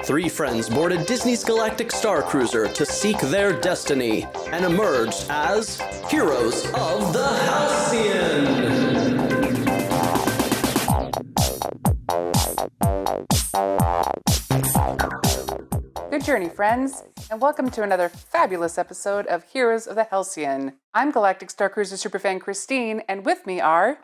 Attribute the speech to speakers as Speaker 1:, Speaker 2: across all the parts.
Speaker 1: Three friends boarded Disney's Galactic Starcruiser to seek their destiny and emerged as heroes of the Halcyon.
Speaker 2: Good journey, friends, and welcome to another fabulous episode of Heroes of the Halcyon. I'm Galactic Starcruiser superfan Christine, and with me are...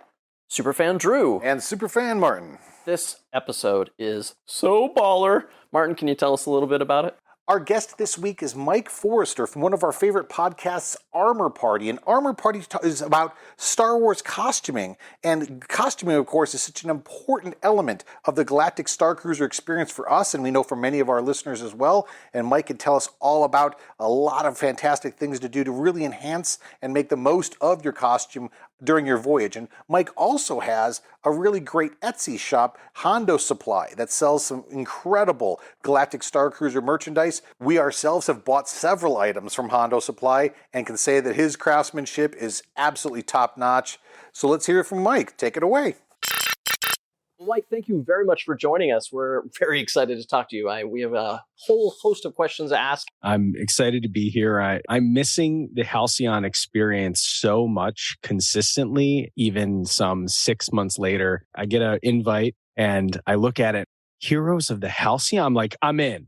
Speaker 1: Superfan Drew.
Speaker 3: And Superfan Martin.
Speaker 1: This episode is so baller. Martin, can you tell us a little bit about it?
Speaker 3: Our guest this week is Mike Forrester from one of our favorite podcasts, Armor Party. And Armor Party is about Star Wars costuming. And costuming, of course, is such an important element of the Galactic Starcruiser experience for us, and we know for many of our listeners as well. And Mike can tell us all about a lot of fantastic things to do to really enhance and make the most of your costume during your voyage. And Mike also has a really great Etsy shop, Hondo Supply, that sells some incredible Galactic Starcruiser merchandise. We ourselves have bought several items from Hondo Supply and can say that his craftsmanship is absolutely top-notch. So let's hear it from Mike. Take it away.
Speaker 1: Mike, thank you very much for joining us. We're very excited to talk to you. We have a whole host of questions to ask.
Speaker 4: I'm excited to be here. I'm missing the Halcyon experience so much consistently. Even some 6 months later, I get an invite and I look at it. Heroes of the Halcyon. I'm like, I'm in.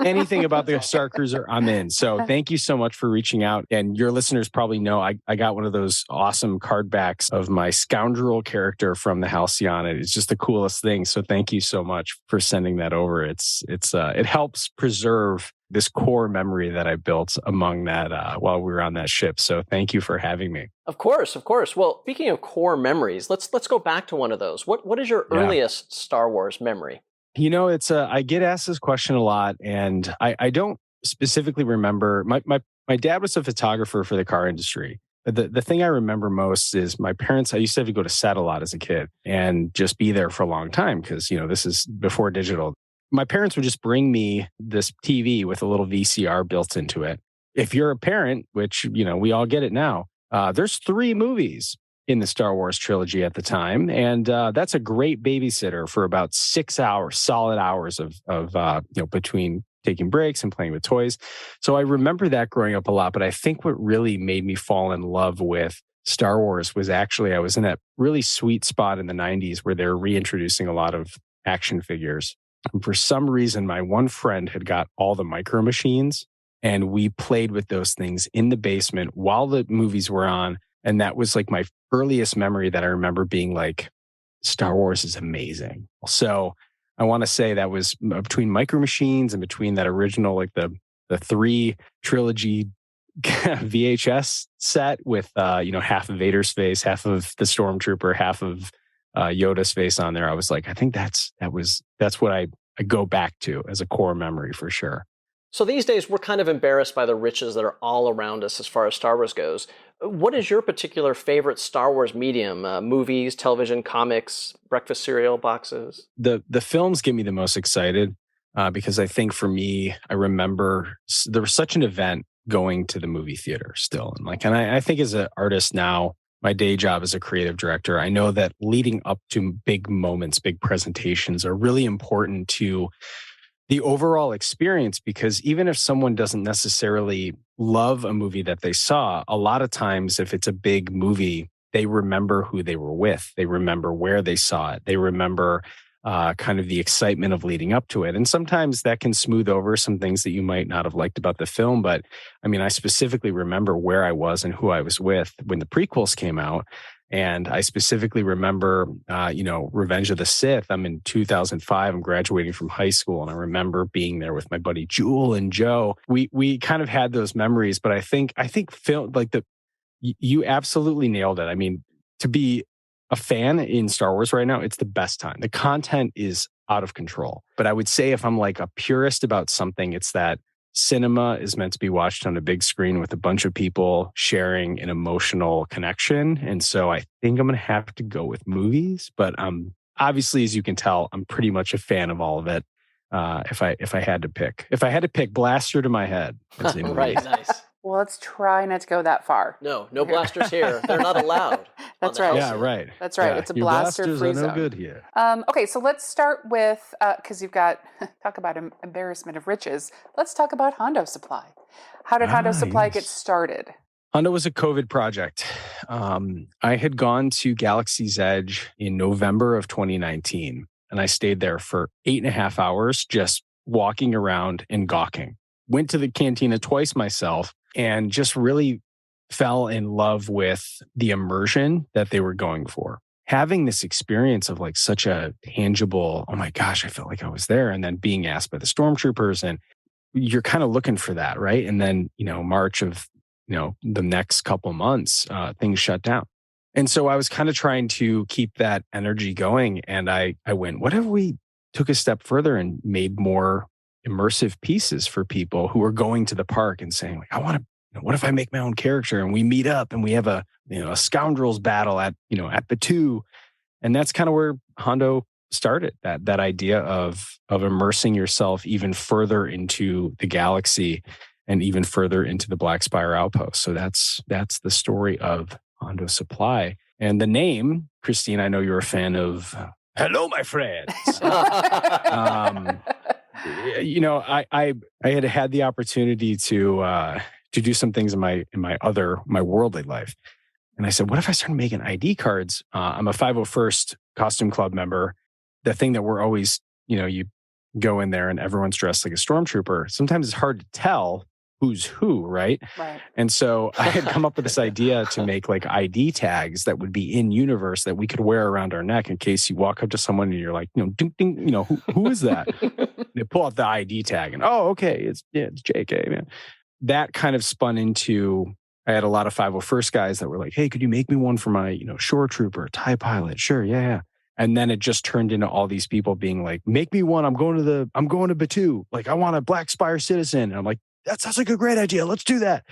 Speaker 4: Anything about the Starcruiser, I'm in. So thank you so much for reaching out. And your listeners probably know I got one of those awesome card backs of my scoundrel character from the Halcyon. It's just the coolest thing. So thank you so much for sending that over. It helps preserve this core memory that I built among that while we were on that ship. So thank you for having me.
Speaker 1: Of course. Well, speaking of core memories, let's go back to one of those. What is your earliest Star Wars memory?
Speaker 4: You know, I get asked this question a lot, and I don't specifically remember. My dad was a photographer for the car industry. The thing I remember most is my parents. I used to have to go to set a lot as a kid and just be there for a long time because, this is before digital. My parents would just bring me this TV with a little VCR built into it. If you're a parent, which, we all get it now, there's 3 movies in the Star Wars trilogy at the time. And that's a great babysitter for about 6 hours, solid hours of between taking breaks and playing with toys. So I remember that growing up a lot. But I think what really made me fall in love with Star Wars was actually I was in that really sweet spot in the 90s where they were reintroducing a lot of action figures. And for some reason, my one friend had got all the micro machines, and we played with those things in the basement while the movies were on. And that was like my earliest memory that I remember being like, Star Wars is amazing. So I want to say that was between Micro Machines and between that original, like the 3 trilogy VHS set with, half of Vader's face, half of the Stormtrooper, half of Yoda's face on there. I was like, I think that's what I go back to as a core memory for sure.
Speaker 1: So these days, we're kind of embarrassed by the riches that are all around us as far as Star Wars goes. What is your particular favorite Star Wars medium? Movies, television, comics, breakfast cereal boxes? The
Speaker 4: films get me the most excited because I think for me, I remember there was such an event going to the movie theater still. And I think as an artist now, my day job as a creative director, I know that leading up to big moments, big presentations are really important to the overall experience, because even if someone doesn't necessarily love a movie that they saw, a lot of times if it's a big movie, they remember who they were with. They remember where they saw it. They remember kind of the excitement of leading up to it. And sometimes that can smooth over some things that you might not have liked about the film. But I mean, I specifically remember where I was and who I was with when the prequels came out. And I specifically remember, Revenge of the Sith. I'm in 2005. I'm graduating from high school, and I remember being there with my buddy Jewel and Joe. We kind of had those memories, but I think film you absolutely nailed it. I mean, to be a fan in Star Wars right now, it's the best time. The content is out of control. But I would say if I'm like a purist about something, it's that cinema is meant to be watched on a big screen with a bunch of people sharing an emotional connection. And so I think I'm going to have to go with movies. But obviously, as you can tell, I'm pretty much a fan of all of it. If I had to pick blaster to my head.
Speaker 1: Right, nice.
Speaker 2: Well, let's try not to go that far.
Speaker 1: No blasters here. They're not allowed.
Speaker 2: That's
Speaker 1: on the
Speaker 2: right.
Speaker 1: Halcyon.
Speaker 4: Yeah, right.
Speaker 2: That's right.
Speaker 4: Yeah,
Speaker 2: It's a
Speaker 4: your
Speaker 2: blaster
Speaker 4: blasters
Speaker 2: free
Speaker 4: are no
Speaker 2: zone.
Speaker 4: good here.
Speaker 2: Okay, so let's start with, because you've got, talk about embarrassment of riches. Let's talk about Hondo Supply. How did Hondo Supply
Speaker 4: Yes.
Speaker 2: get started?
Speaker 4: Hondo was a COVID project. I had gone to Galaxy's Edge in November of 2019, and I stayed there for 8.5 hours just walking around and gawking. Went to the cantina twice myself and just really fell in love with the immersion that they were going for. Having this experience of like such a tangible, oh my gosh, I felt like I was there. And then being asked by the stormtroopers, and you're kind of looking for that, right? And then, March of, the next couple months, things shut down. And so I was kind of trying to keep that energy going. And I went, what if we took a step further and made more immersive pieces for people who are going to the park and saying, like, I want to, what if I make my own character and we meet up and we have a scoundrels battle at Batuu. And that's kind of where Hondo started, that idea of immersing yourself even further into the galaxy and even further into the Black Spire Outpost. So that's the story of Hondo Supply. And the name, Christine, I know you're a fan of Hello, my friends. I had the opportunity to do some things in my worldly life. And I said, what if I started making ID cards? I'm a 501st Costume Club member. The thing that we're always, you go in there and everyone's dressed like a stormtrooper. Sometimes it's hard to tell who's who, right?
Speaker 2: Right.
Speaker 4: And so I had come up with this idea to make like ID tags that would be in universe that we could wear around our neck in case you walk up to someone and you're like, ding, ding, who is that? They pull out the ID tag and, oh, okay, it's JK, man. That kind of spun into, I had a lot of 501st guys that were like, hey, could you make me one for my, shore trooper, TIE pilot? Sure. Yeah. And then it just turned into all these people being like, make me one. I'm going to Batuu. Like, I want a Black Spire citizen. And I'm like, that sounds like a great idea. Let's do that.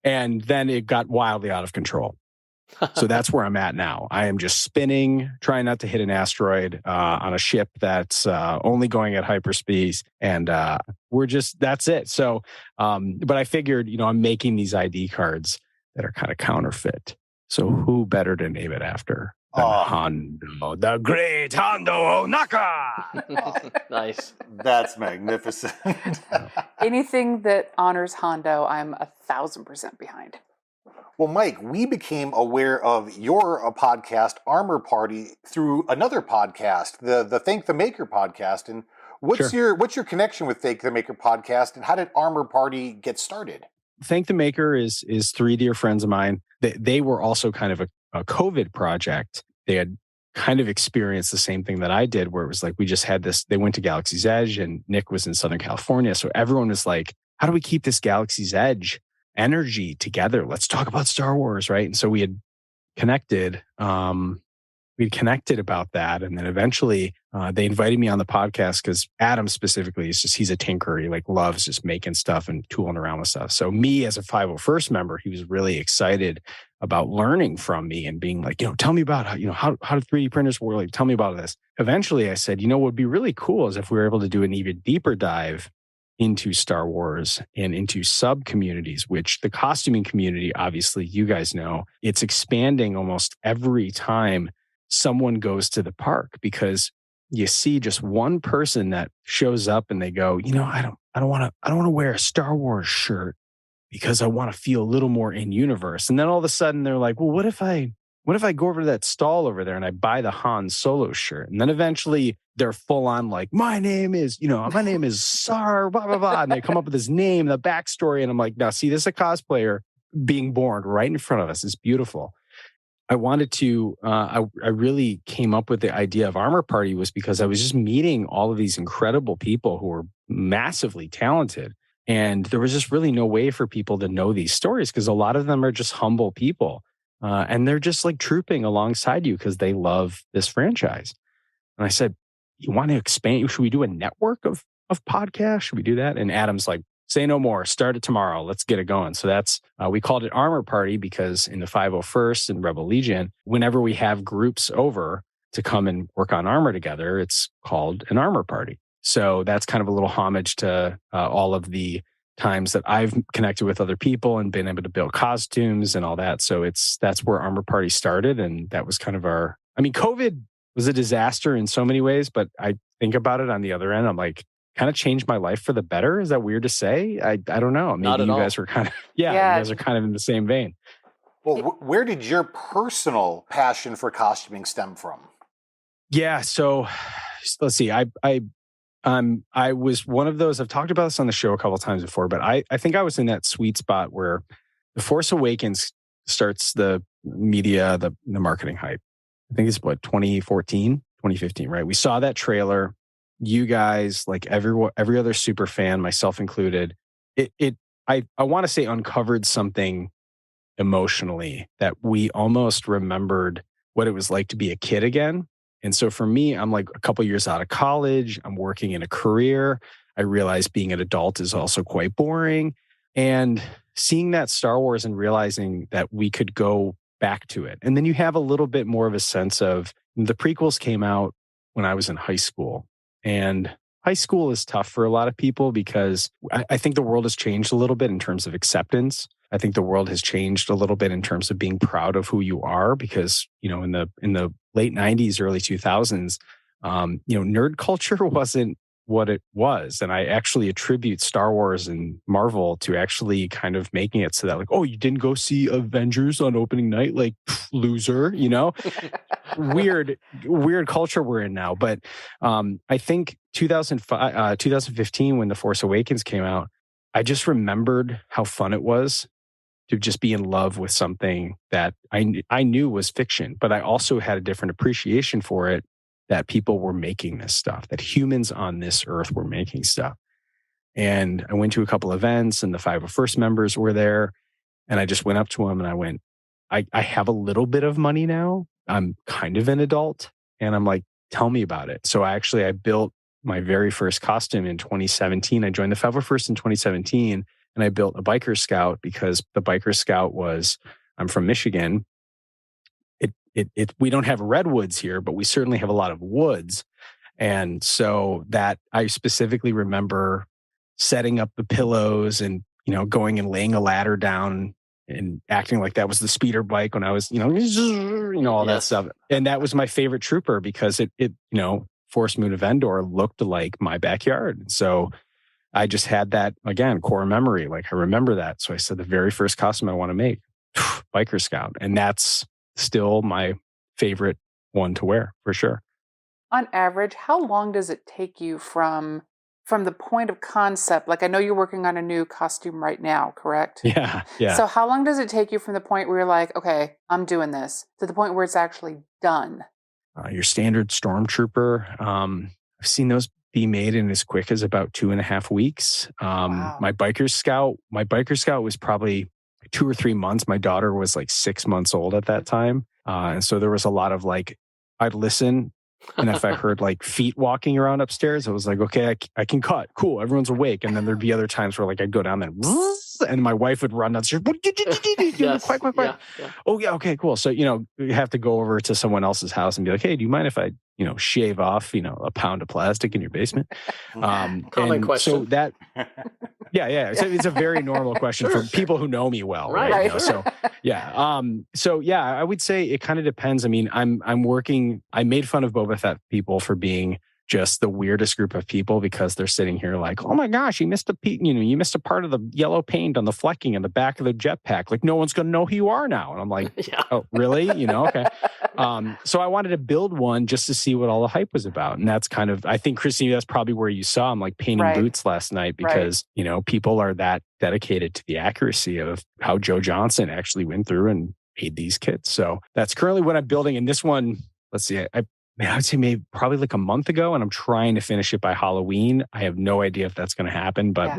Speaker 4: And then it got wildly out of control. So that's where I'm at now. I am just spinning, trying not to hit an asteroid on a ship that's only going at hyperspeed. And that's it. So, but I figured, I'm making these ID cards that are kind of counterfeit. So who better to name it after than Hondo, the great Hondo Onaka?
Speaker 1: Nice.
Speaker 3: That's magnificent.
Speaker 2: Anything that honors Hondo, I'm 1,000% behind.
Speaker 3: Well, Mike, we became aware of your podcast, Armor Party, through another podcast, the Thank the Maker podcast. And what's your connection with Thank the Maker podcast, and how did Armor Party get started?
Speaker 4: Thank the Maker is three dear friends of mine. They were also kind of a COVID project. They had kind of experienced the same thing that I did, where it was like, we just had this, they went to Galaxy's Edge and Nick was in Southern California. So everyone was like, how do we keep this Galaxy's Edge energy together? Let's talk about Star Wars, right? And so we had connected. We connected about that, and then eventually they invited me on the podcast because Adam specifically he's a tinkerer. He like loves just making stuff and tooling around with stuff. So me as a 501st member, he was really excited about learning from me and being like, tell me about how do 3D printers work? Like, tell me about this. Eventually, I said, what would be really cool is if we were able to do an even deeper dive into Star Wars and into sub communities, which the costuming community, obviously, you guys know, it's expanding almost every time someone goes to the park, because you see just one person that shows up and they go, I don't want to wear a Star Wars shirt because I want to feel a little more in universe. And then all of a sudden they're like, well, what if I go over to that stall over there and I buy the Han Solo shirt? And then eventually they're full on like, my name is Sar, blah, blah, blah. And they come up with his name, the backstory. And I'm like, now see, this is a cosplayer being born right in front of us. It's beautiful. I wanted to, I really came up with the idea of Armor Party was because I was just meeting all of these incredible people who were massively talented. And there was just really no way for people to know these stories because a lot of them are just humble people. And they're just like trooping alongside you because they love this franchise. And I said, you want to expand? Should we do a network of podcasts? Should we do that? And Adam's like, say no more. Start it tomorrow. Let's get it going. So that's, we called it Armor Party because in the 501st and Rebel Legion, whenever we have groups over to come and work on armor together, it's called an Armor Party. So that's kind of a little homage to all of the times that I've connected with other people and been able to build costumes and all that. So that's where Armor Party started. And that was kind of COVID was a disaster in so many ways, but I think about it on the other end. I'm like, kind of changed my life for the better. Is that weird to say? I don't know. Maybe you guys were kind of, you guys are kind of in the same vein.
Speaker 3: Well, where did your personal passion for costuming stem from?
Speaker 4: Yeah. So let's see. I was one of those, I've talked about this on the show a couple of times before, but I think I was in that sweet spot where The Force Awakens starts the media, the marketing hype. I think it's 2014, 2015, right? We saw that trailer. You guys, like every other super fan, myself included, I want to say uncovered something emotionally that we almost remembered what it was like to be a kid again. And so for me, I'm like a couple years out of college. I'm working in a career. I realized being an adult is also quite boring. And seeing that Star Wars and realizing that we could go back to it. And then you have a little bit more of a sense of the prequels came out when I was in high school. And high school is tough for a lot of people because I think the world has changed a little bit in terms of acceptance. I think the world has changed a little bit in terms of being proud of who you are because, in the late 90s, early 2000s, nerd culture wasn't what it was. And I actually attribute Star Wars and Marvel to actually kind of making it so that like, oh, you didn't go see Avengers on opening night? Like, loser, weird culture we're in now. But I think 2015, when The Force Awakens came out, I just remembered how fun it was to just be in love with something that I knew was fiction, but I also had a different appreciation for it, that people were making this stuff, that humans on this earth were making stuff. And I went to a couple events and the 501st members were there. And I just went up to them and I went, I have a little bit of money now. I'm kind of an adult. And I'm like, tell me about it. So I built my very first costume in 2017. I joined the 501st in 2017 and I built a biker scout because the biker scout I'm from Michigan. We don't have redwoods here, but we certainly have a lot of woods. And so that I specifically remember setting up the pillows and, going and laying a ladder down and acting like that was the speeder bike when I was, all that stuff. And that was my favorite trooper because it Force Moon of Endor looked like my backyard. So I just had that, again, core memory. Like I remember that. So I said the very first costume I want to make, biker scout. And that's still my favorite one to wear for sure.
Speaker 2: On average, how long does it take you from the point of concept? Like I know you're working on a new costume right now, correct?
Speaker 4: Yeah.
Speaker 2: So how long does it take you from the point where you're like, okay, I'm doing this, to the point where it's actually done?
Speaker 4: Your standard Stormtrooper, I've seen those be made in as quick as about 2.5 weeks.
Speaker 2: Wow.
Speaker 4: My biker scout was probably 2 or 3 months. My daughter was like 6 months old at that time. And so there was a lot of like, I'd listen. And if I heard like feet walking around upstairs, I was like, okay, I can cut. Cool. Everyone's awake. And then there'd be other times where like I'd go down there and my wife would run downstairs.
Speaker 1: Yes.
Speaker 4: Quick.
Speaker 1: Yeah.
Speaker 4: Oh yeah. Okay, cool. So, you have to go over to someone else's house and be like, hey, do you mind if I, shave off, a pound of plastic in your basement?
Speaker 1: Common question.
Speaker 4: So that, yeah. So it's a very normal question for people who know me well.
Speaker 1: Right.
Speaker 4: So yeah. I would say it kind of depends. I mean, I'm working, I made fun of Boba Fett people for being just the weirdest group of people because they're sitting here like, oh my gosh, you missed a part of the yellow paint on the flecking in the back of the jetpack. Like no one's going to know who you are now. And I'm like, Oh, really? Okay. So I wanted to build one just to see what all the hype was about. And that's kind of, I think, Christine, that's probably where you saw him like painting boots last night because, people are that dedicated to the accuracy of how Joe Johnson actually went through and made these kits. So that's currently what I'm building. And this one, let's see, I would say maybe probably like a month ago, and I'm trying to finish it by Halloween. I have no idea if that's going to happen, but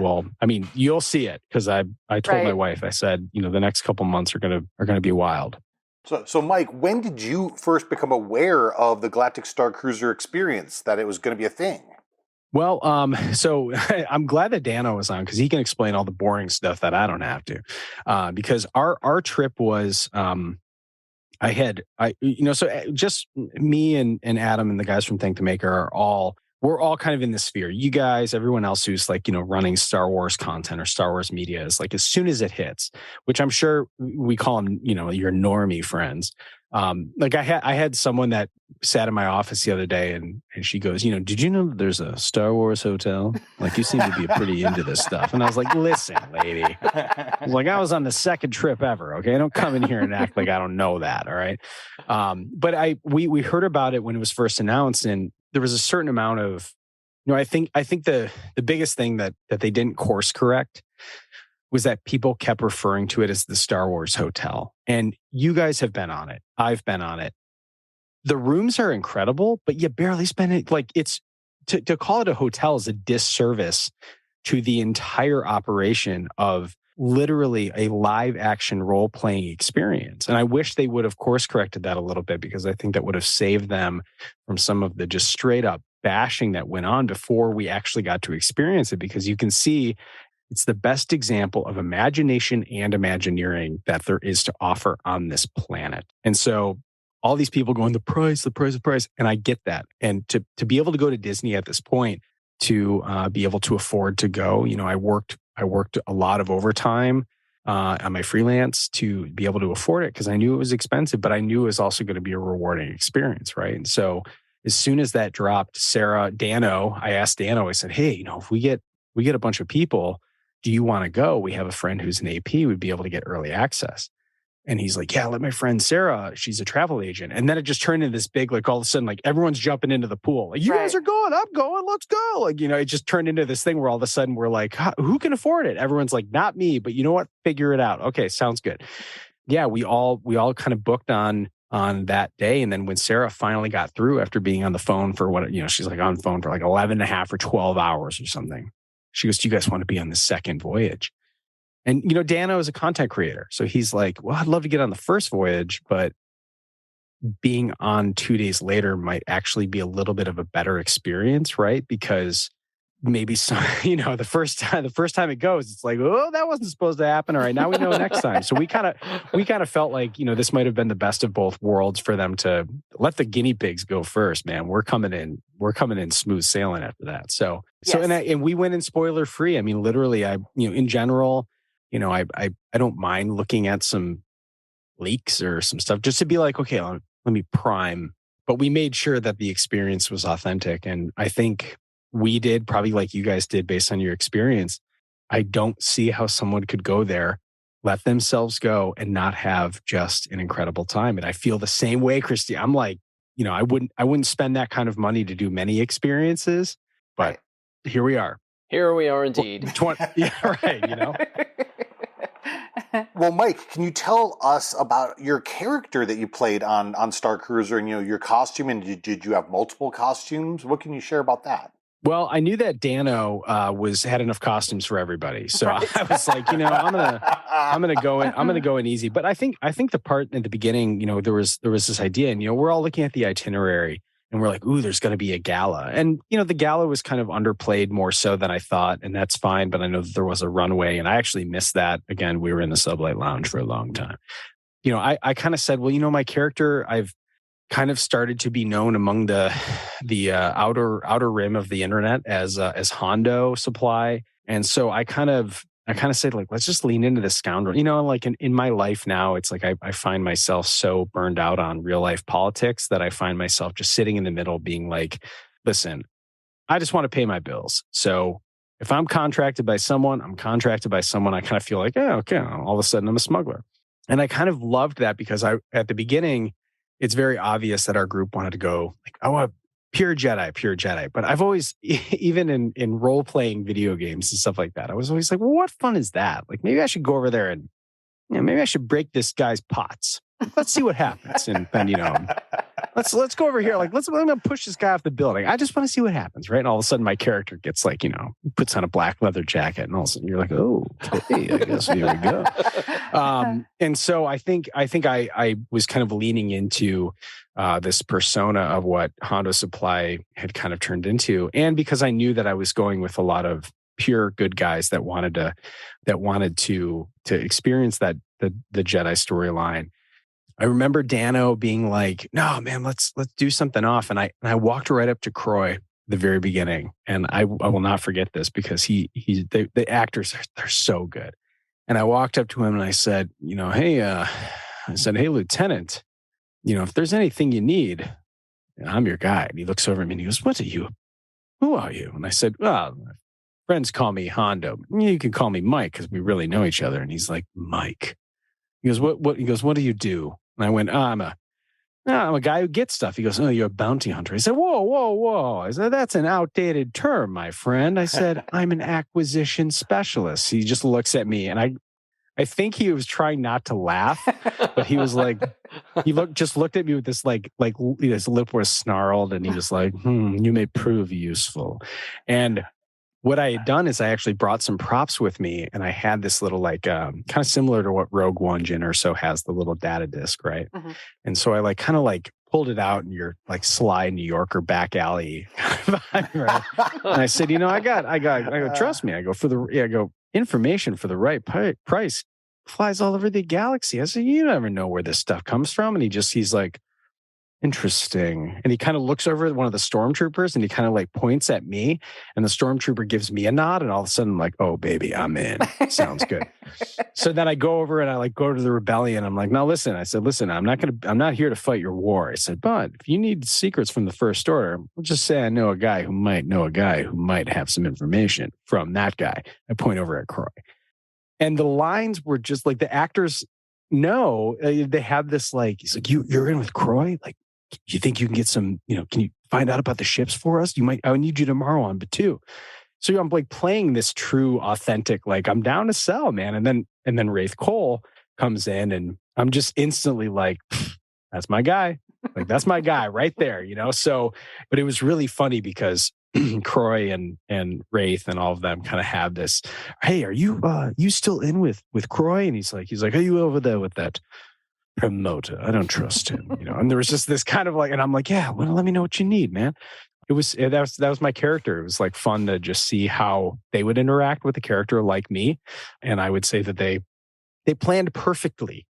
Speaker 4: you'll see it because I told my wife, I said, the next couple months are going to be wild.
Speaker 3: So Mike, when did you first become aware of the Galactic Starcruiser experience, that it was going to be a thing?
Speaker 4: Well, so I'm glad that Dano was on because he can explain all the boring stuff that I don't have to. Because our trip was, so just me and Adam and the guys from Think the Maker are all, we're all kind of in the sphere. You guys, everyone else who's like, running Star Wars content or Star Wars media is like, as soon as it hits, which I'm sure we call them, your normie friends. Like I had someone that sat in my office the other day and she goes, did you know that there's a Star Wars hotel? Like, you seem to be pretty into this stuff. And I was like, listen, lady, I was on the second trip ever. Okay. Don't come in here and act like I don't know that. All right. But we heard about it when it was first announced, and there was a certain amount of, I think the biggest thing that they didn't course correct was that people kept referring to it as the Star Wars Hotel. And you guys have been on it. I've been on it. The rooms are incredible, but you barely spend it. Like, it's to call it a hotel is a disservice to the entire operation of literally a live action role playing experience. And I wish they would have course corrected that a little bit, because I think that would have saved them from some of the just straight up bashing that went on before we actually got to experience it. Because you can see it's the best example of imagination and Imagineering that there is to offer on this planet. And so all these people going, the price. And I get that. And to be able to go to Disney at this point, to be able to afford to go, I worked a lot of overtime on my freelance to be able to afford it, because I knew it was expensive, but I knew it was also going to be a rewarding experience, right? And so as soon as that dropped, I asked Dano, I said, hey, if we get a bunch of people, do you want to go? We have a friend who's an AP, would be able to get early access. And he's like, yeah, let my friend Sarah, she's a travel agent. And then it just turned into this big, like, all of a sudden, like, everyone's jumping into the pool. Like, you guys are going, I'm going, let's go. Like, it just turned into this thing where all of a sudden we're like, who can afford it? Everyone's like, not me, but you know what? Figure it out. Okay, sounds good. Yeah, we all kind of booked on that day. And then when Sarah finally got through after being on the phone for she's like on the phone for like 11 and a half or 12 hours or something. She goes, do you guys want to be on the second voyage? And, Dano is a content creator. So he's like, well, I'd love to get on the first voyage, but being on 2 days later might actually be a little bit of a better experience, right? Because maybe the first time it goes, it's like, oh, that wasn't supposed to happen. All right, now we know next time. So we kind of felt like, this might have been the best of both worlds for them to let the guinea pigs go first, man. We're coming in smooth sailing after that. So and we went in spoiler free. I mean, literally, in general, I don't mind looking at some leaks or some stuff just to be like, okay, let me prime. But we made sure that the experience was authentic. And I think we did, probably like you guys did based on your experience. I don't see how someone could go there, let themselves go, and not have just an incredible time. And I feel the same way, Christy. I'm like, I wouldn't spend that kind of money to do many experiences, but here we are.
Speaker 1: Here we are indeed.
Speaker 4: Yeah, right,
Speaker 3: Well, Mike, can you tell us about your character that you played on Starcruiser, and your costume, and did you have multiple costumes? What can you share about that?
Speaker 4: Well, I knew that Dano had enough costumes for everybody, so I was like, I'm gonna go in easy. But I think the part at the beginning, there was this idea, and we're all looking at the itinerary, and we're like, ooh, there's going to be a gala, and the gala was kind of underplayed more so than I thought, and that's fine. But I know that there was a runway, and I actually missed that. Again, we were in the Sublight Lounge for a long time. I kind of said, well, my character, I've kind of started to be known among the outer rim of the internet as Hondo Supply. And so I kind of said, like, let's just lean into this scoundrel. Like in my life now, it's like I find myself so burned out on real life politics that I find myself just sitting in the middle being like, listen, I just want to pay my bills. So if I'm contracted by someone, I'm contracted by someone. I kind of feel like, yeah, okay, all of a sudden I'm a smuggler. And I kind of loved that because at the beginning, it's very obvious that our group wanted to go like, I want pure Jedi. But I've always, even in role-playing video games and stuff like that, I was always like, well, what fun is that? Like, maybe I should go over there and, maybe I should break this guy's pots. Let's see what happens. And then, let's go over here. Like, I'm going to push this guy off the building. I just want to see what happens, right? And all of a sudden my character gets like, puts on a black leather jacket, and all of a sudden you're like, oh, okay, I guess here we go. And so I think I was kind of leaning into this persona of what Hondo Supply had kind of turned into. And because I knew that I was going with a lot of pure good guys that wanted to experience the Jedi storyline. I remember Dano being like, no, man, let's do something off. And I walked right up to Croy the very beginning, and I will not forget this because the actors they're so good. And I walked up to him and I said, hey, Lieutenant, if there's anything you need, I'm your guy. And he looks over at me and he goes, what are you? Who are you? And I said, well, my friends call me Hondo. You can call me Mike because we really know each other. And he's like, Mike. He goes, what? He goes, what do you do? And I went, I'm a guy who gets stuff. He goes, oh, you're a bounty hunter. I said, whoa. I said, that's an outdated term, my friend. I said, I'm an acquisition specialist. He just looks at me and I think he was trying not to laugh, but he was like, just looked at me with this his lip was snarled and he was like, you may prove useful. And what I had done is I actually brought some props with me and I had this little kind of similar to what Rogue One Jyn Erso has, the little data disc, right? Mm-hmm. And so I kind of pulled it out in your sly New Yorker back alley vibe, right? And I said, I got trust me. I go information for the right price flies all over the galaxy. I said, you never know where this stuff comes from. And he's like, interesting. And he kind of looks over at one of the stormtroopers and he kind of points at me and the stormtrooper gives me a nod and all of a sudden I'm like, oh baby, I'm in. Sounds good. So then I go over and I go to the rebellion. I'm like, now listen, I'm not here to fight your war. I said, but if you need secrets from the First Order, we'll just say I know a guy who might have some information from that guy. I point over at Croy. And the lines were just the actors know, they have this he's like, you're in with Croy? You think you can get some, can you find out about the ships for us? I need you tomorrow on Batuu. So I'm playing this true, authentic, I'm down to sell, man. And then Wraith Cole comes in and I'm just instantly that's my guy. That's my guy right there, So, but it was really funny because Croy and Wraith and all of them kind of have this, hey, are you still in with Croy? And he's like, are you over there with that promoter? I don't trust him, And there was just this kind of and I'm like, yeah, well, let me know what you need, man. That was my character. It was fun to just see how they would interact with a character like me. And I would say that they planned perfectly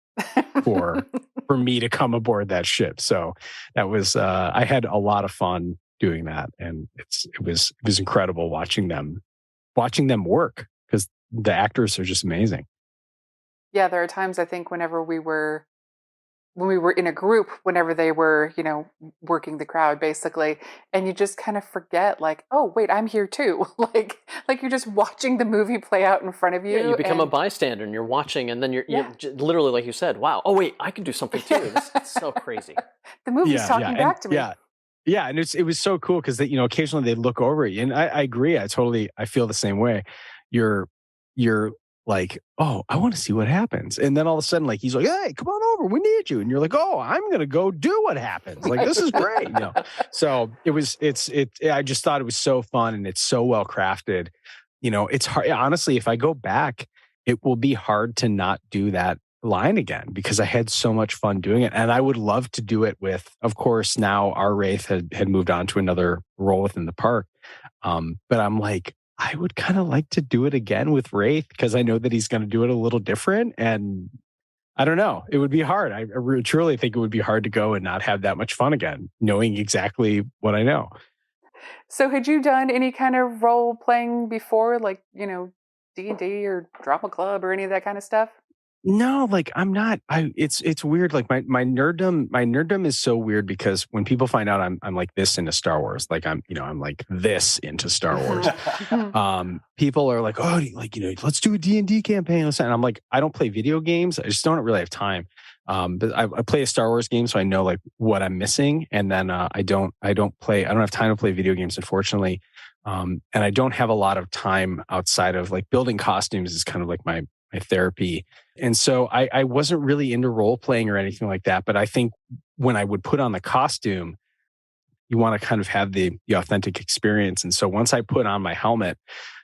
Speaker 4: for me to come aboard that ship. So that was I had a lot of fun doing that, and it was incredible watching them work because the actors are just amazing.
Speaker 2: Yeah, there are times I think when we were in a group, whenever they were, working the crowd basically, and you just kind of forget oh, wait, I'm here too. like you're just watching the movie play out in front of you.
Speaker 1: Yeah, you become a bystander and you're watching and then you're literally, like you said, wow, oh wait, I can do something too. It's so crazy.
Speaker 2: The movie's talking back to me.
Speaker 4: Yeah, and it was so cool because occasionally they look over you, and I agree. I feel the same way. You're like, oh, I want to see what happens, and then all of a sudden, he's like, hey, come on over, we need you, and you're like, oh, I'm gonna go do what happens. This is great, So I just thought it was so fun, and it's so well crafted. It's hard. Honestly, if I go back, it will be hard to not do that line again because I had so much fun doing it, and I would love to do it with. Of course, now our Wraith had moved on to another role within the park, but I'm like, I would kind of like to do it again with Wraith because I know that he's going to do it a little different, and I don't know. It would be hard. I truly think it would be hard to go and not have that much fun again, knowing exactly what I know.
Speaker 2: So, had you done any kind of role playing before, D&D or Drama Club or any of that kind of stuff?
Speaker 4: No, I'm not. It's weird. My nerddom is so weird because when people find out I'm like this into Star Wars, I'm like this into Star Wars. People are like, oh, let's do a D&D campaign. And I'm like, I don't play video games. I just don't really have time. But I play a Star Wars game, so I know what I'm missing. And then I don't have time to play video games, unfortunately. And I don't have a lot of time outside of building costumes is kind of my therapy. And so I wasn't really into role playing or anything like that. But I think when I would put on the costume, you want to kind of have the authentic experience. And so once I put on my helmet,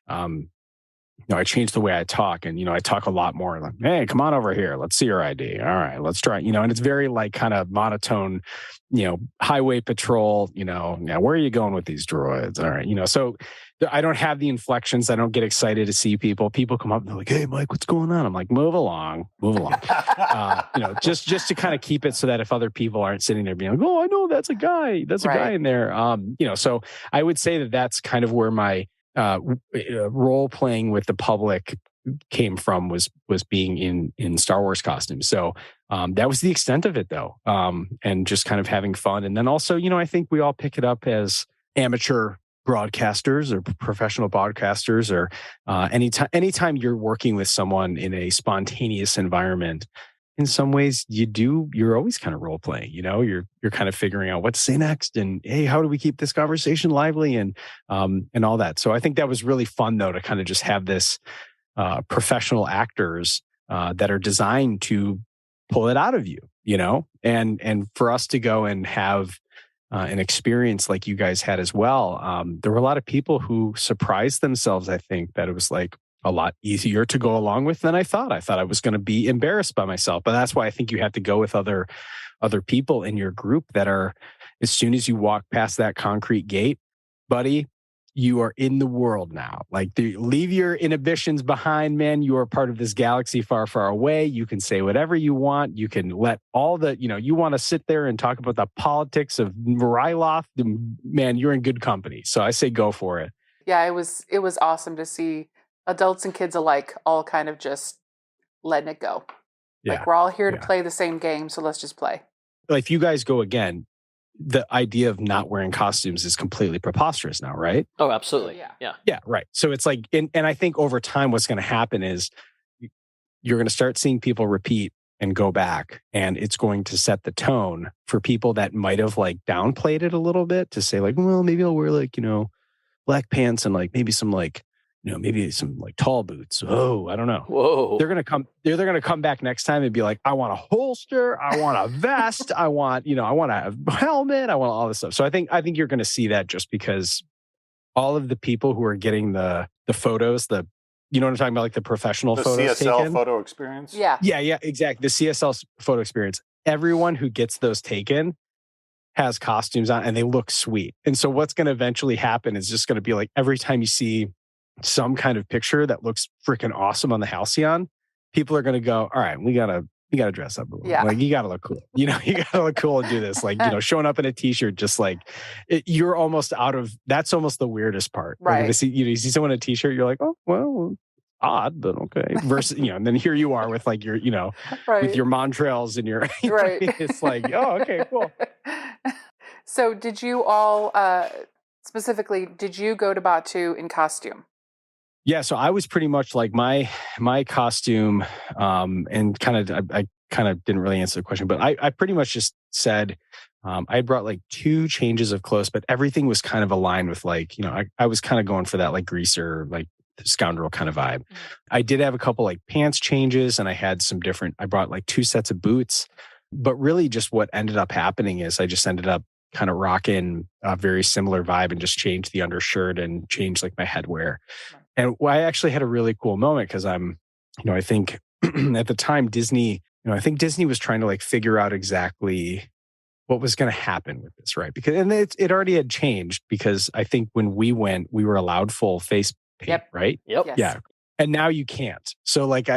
Speaker 4: I changed the way I talk, and I talk a lot more hey, come on over here, let's see your ID. All right, let's try. And it's very kind of monotone highway patrol, now where are you going with these droids? All right. So I don't have the inflections. I don't get excited to see people. People come up and they're like, hey, Mike, what's going on? I'm like, move along. Just to kind of keep it so that if other people aren't sitting there being like, oh, I know that's a guy in there. So I would say that that's kind of where my role playing with the public came from was being in Star Wars costumes. So that was the extent of it, though, and just kind of having fun. And then also, I think we all pick it up as amateur broadcasters or professional broadcasters, or anytime you're working with someone in a spontaneous environment. In some ways, you're always kind of role playing. You're kind of figuring out what to say next, and hey, how do we keep this conversation lively, and all that. So I think that was really fun, though, to kind of just have this professional actors that are designed to pull it out of you, and for us to go and have an experience like you guys had as well. There were a lot of people who surprised themselves. I think that it was like a lot easier to go along with than I thought. I thought I was going to be embarrassed by myself, but that's why I think you have to go with other people in your group that are, as soon as you walk past that concrete gate, buddy, you are in the world now. Like, leave your inhibitions behind, man. You are part of this galaxy far, far away. You can say whatever you want. You can let all the, you want to sit there and talk about the politics of Ryloth, man, you're in good company. So I say go for it.
Speaker 2: Yeah, it was awesome to see adults and kids alike all kind of just letting it go.
Speaker 4: Yeah.
Speaker 2: Like, we're all here to play the same game, so let's just play.
Speaker 4: Like, if you guys go again, the idea of not wearing costumes is completely preposterous now, right?
Speaker 1: Oh, absolutely. Yeah,
Speaker 4: right. So it's like, and I think over time, what's going to happen is you're going to start seeing people repeat and go back, and it's going to set the tone for people that might have like downplayed it a little bit to say like, well, maybe I'll wear like, black pants and like maybe some like, maybe some like tall boots. Oh, I don't know.
Speaker 1: Whoa.
Speaker 4: They're going to come back next time and be like, I want a holster. I want a vest. I want a helmet. I want all this stuff. So I think you're going to see that just because all of the people who are getting the photos, what I'm talking about, like the professional photos
Speaker 3: CSL
Speaker 4: taken.
Speaker 3: photo experience.
Speaker 2: Yeah,
Speaker 4: exactly. The CSL photo experience. Everyone who gets those taken has costumes on and they look sweet. And so what's going to eventually happen is just going to be like, every time you see some kind of picture that looks freaking awesome on the Halcyon, people are going to go, all right, we gotta dress up a little.
Speaker 2: Yeah.
Speaker 4: Like, you gotta look cool. You gotta look cool and do this. Like, showing up in a t-shirt, just like you're almost that's almost the weirdest part.
Speaker 2: Right.
Speaker 4: Like, you see someone in a t-shirt, you're like, oh, well, odd, but okay. Versus, and then here you are with like your,
Speaker 2: right.
Speaker 4: with your Montrails and your,
Speaker 2: right.
Speaker 4: It's like, oh, okay, cool.
Speaker 2: So did you all, specifically, did you go to Batuu in costume?
Speaker 4: Yeah, so I was pretty much like my costume, and I kind of didn't really answer the question, but I pretty much just said I brought like 2 changes of clothes, but everything was kind of aligned with like, I was kind of going for that like greaser, like scoundrel kind of vibe. I did have a couple like pants changes, and I brought like 2 sets of boots, but really just what ended up happening is I just ended up kind of rocking a very similar vibe and just changed the undershirt and changed like my headwear. And I actually had a really cool moment because I think at the time Disney was trying to like figure out exactly what was going to happen with this, right? Because it already had changed, because I think when we went, we were allowed full face paint, right?
Speaker 1: Yep.
Speaker 2: Yes.
Speaker 4: Yeah. And now you can't. So like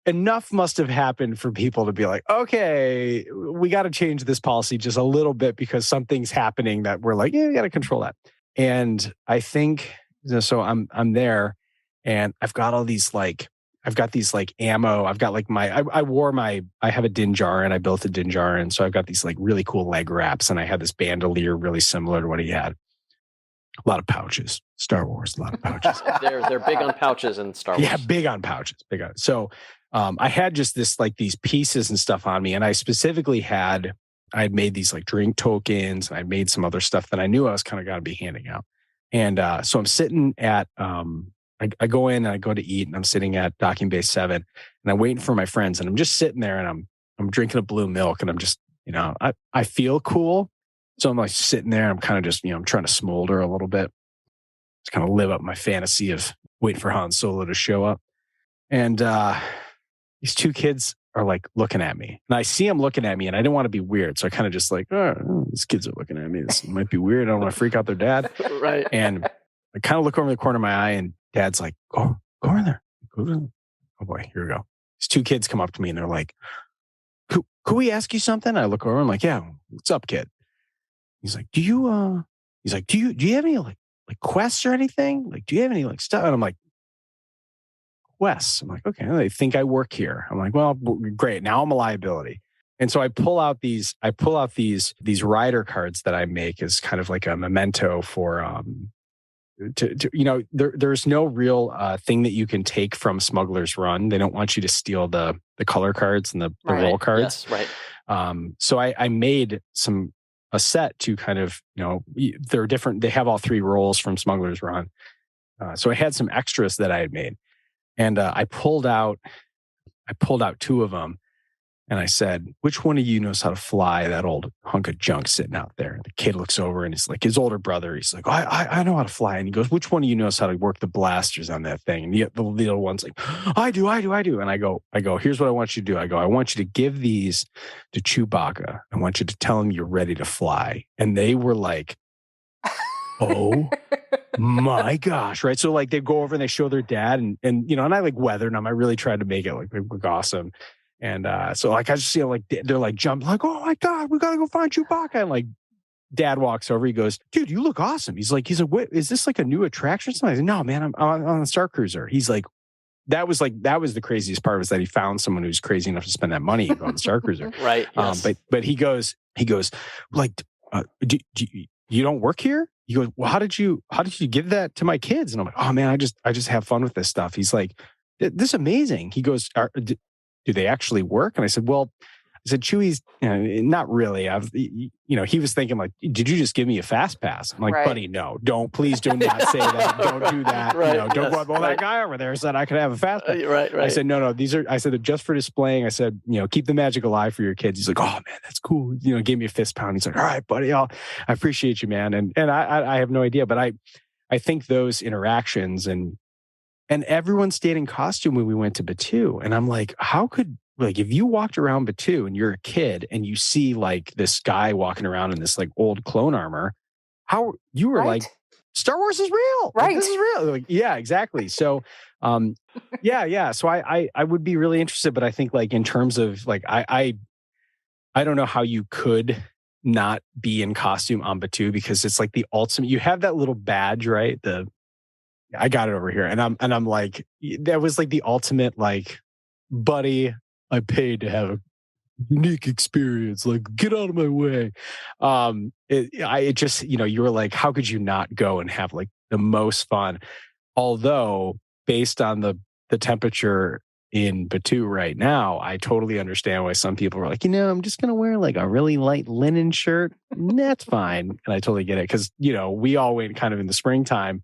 Speaker 4: enough must have happened for people to be like, okay, we got to change this policy just a little bit because something's happening that we're like, yeah, we got to control that. And I think, so I'm there. And I've got all these these ammo. I've got like I have a Dinjar, and I built a Dinjar. And so I've got these like really cool leg wraps, and I had this bandolier really similar to what he had. A lot of pouches. Star Wars, a lot of pouches.
Speaker 1: They're big on pouches in Star Wars.
Speaker 4: Yeah, big on pouches. So I had just these pieces and stuff on me. And I specifically I had made these like drink tokens, and I made some other stuff that I knew I was kind of going to be handing out. And so I'm sitting at, I go in and I go to eat, and I'm sitting at docking bay 7, and I'm waiting for my friends, and I'm just sitting there, and I'm drinking a blue milk, and I'm just, I feel cool. So I'm like sitting there, and I'm kind of just, I'm trying to smolder a little bit. Just kind of live up my fantasy of waiting for Han Solo to show up. And these 2 kids are like looking at me, and I see them looking at me, and I didn't want to be weird, so I kind of just like, oh, these kids are looking at me. This might be weird. I don't want to freak out their dad.
Speaker 1: Right.
Speaker 4: And I kind of look over the corner of my eye, and Dad's like, go in there. Go in there. Oh boy, here we go. These two kids come up to me, and they're like, could we ask you something? I look over, I'm like, yeah, what's up, kid? He's like, do you have any like quests or anything? Like, do you have any like stuff? And I'm like, quests. I'm like, okay, they think I work here. I'm like, well, great. Now I'm a liability. And so I pull out these rider cards that I make as kind of like a memento for, there's no real thing that you can take from Smuggler's Run. They don't want you to steal the color cards and the roll cards.
Speaker 1: Yes, right.
Speaker 4: So I made a set to kind of, they're different. They have all three rolls from Smuggler's Run. So I had some extras that I had made. And I pulled out two of them, and I said, "Which one of you knows how to fly that old hunk of junk sitting out there?" And the kid looks over, and it's like his older brother. He's like, "I know how to fly." And he goes, "Which one of you knows how to work the blasters on that thing?" And the little one's like, I do. And I go, "Here's what I want you to do." I go, "I want you to give these to Chewbacca. I want you to tell him you're ready to fly." And they were like, "Oh my gosh," right? So like they go over and they show their dad, and I like weathered them. I really tried to make it like awesome. And so like I just see like they're like jump like, "Oh my God, we gotta go find Chewbacca." And like Dad walks over, he goes, "Dude, you look awesome." He's like, "What is this, like a new attraction?" So I said, "No, man, I'm on the Starcruiser." He's like, that was the craziest part, was that he found someone who's crazy enough to spend that money on the Starcruiser.
Speaker 1: Right. Yes.
Speaker 4: But he goes like, do you don't work here? He goes, "Well, how did you give that to my kids?" And I'm like, "Oh man, I just have fun with this stuff." He's like, "This is amazing." He goes, "Do they actually work?" And I said, "Chewie's, not really." He was thinking like, "Did you just give me a fast pass?" I'm like,
Speaker 2: Right.
Speaker 4: "Buddy, no, please do not say that. Don't do that.
Speaker 1: Right,
Speaker 4: Don't go
Speaker 1: yes,
Speaker 4: up. Well, that guy over there said I could have a fast pass."
Speaker 1: Right.
Speaker 4: I said, no, I said, "They're just for displaying." I said, "Keep the magic alive for your kids." He's like, "Oh man, that's cool." Gave me a fist pound. He's like, "All right, buddy, I appreciate you, man." And I have no idea, but I think those interactions and everyone stayed in costume when we went to Batuu. And I'm like, how could, like, if you walked around Batuu and you're a kid and you see like this guy walking around in this like old clone armor, how you were
Speaker 2: Right.
Speaker 4: like, Star Wars is real. Like,
Speaker 2: Right.
Speaker 4: this is real. Like, yeah, exactly. So, yeah. So I would be really interested, but I think like in terms of like, I don't know how you could not be in costume on Batuu, because it's like the ultimate, you have that little badge, right? I got it over here. And I'm like, that was like the ultimate, like, buddy, I paid to have a unique experience. Like, get out of my way. It just, you were like, how could you not go and have like the most fun? Although based on the temperature in Batuu right now, I totally understand why some people are like, I'm just going to wear like a really light linen shirt. That's fine. And I totally get it. Cause we all went kind of in the springtime,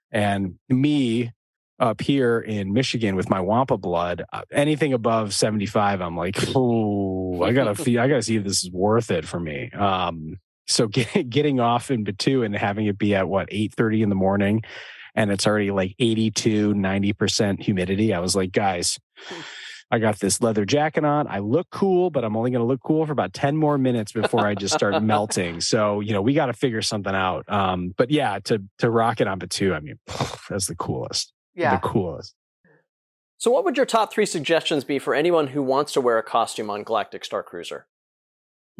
Speaker 4: and me up here in Michigan with my Wampa blood, anything above 75, I'm like, oh, I gotta see if this is worth it for me. So getting off in Batuu and having it be at 8:30 in the morning, and it's already like 82, 90% humidity. I was like, guys, I got this leather jacket on. I look cool, but I'm only going to look cool for about 10 more minutes before I just start melting. So, we got to figure something out. But yeah, to rock it on Batuu, I mean, that's the coolest.
Speaker 2: Yeah.
Speaker 4: The coolest.
Speaker 1: So what would your top 3 suggestions be for anyone who wants to wear a costume on Galactic Starcruiser?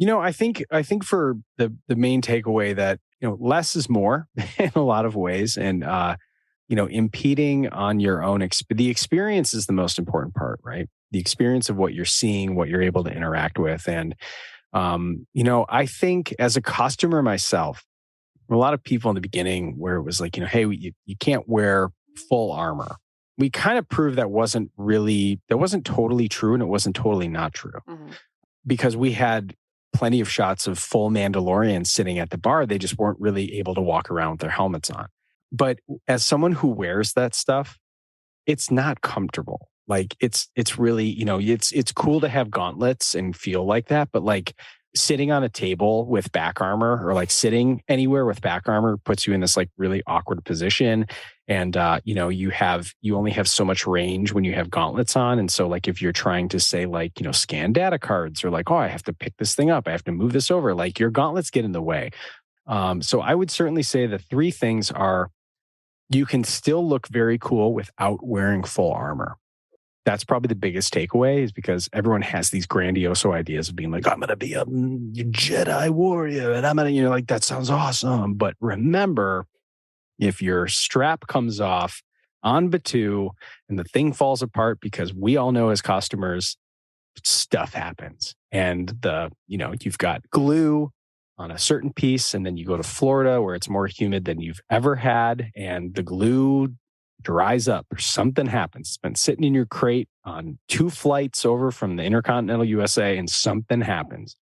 Speaker 4: I think for the main takeaway that, less is more in a lot of ways. And, impeding on your own, the experience is the most important part, right? The experience of what you're seeing, what you're able to interact with. And, I think as a costumer myself, a lot of people in the beginning where it was like, hey, you can't wear full armor. We kind of proved that wasn't totally true, and it wasn't totally not true.
Speaker 2: Mhm.
Speaker 4: Because we had plenty of shots of full Mandalorians sitting at the bar. They just weren't really able to walk around with their helmets on. But as someone who wears that stuff, it's not comfortable. Like it's really, it's cool to have gauntlets and feel like that. But like sitting on a table with back armor, or like sitting anywhere with back armor, puts you in this like really awkward position. And you only have so much range when you have gauntlets on. And so like if you're trying to say like, scan data cards, or like, oh, I have to pick this thing up, I have to move this over, like your gauntlets get in the way. So I would certainly say the three things are: you can still look very cool without wearing full armor. That's probably the biggest takeaway, is because everyone has these grandiose ideas of being like, I'm going to be a Jedi warrior and I'm going to, like, that sounds awesome. But remember, if your strap comes off on Batuu and the thing falls apart, because we all know as customers, stuff happens. And you've got glue on a certain piece, and then you go to Florida where it's more humid than you've ever had, and the glue dries up or something happens. It's been sitting in your crate on 2 flights over from the Intercontinental USA, and something happens.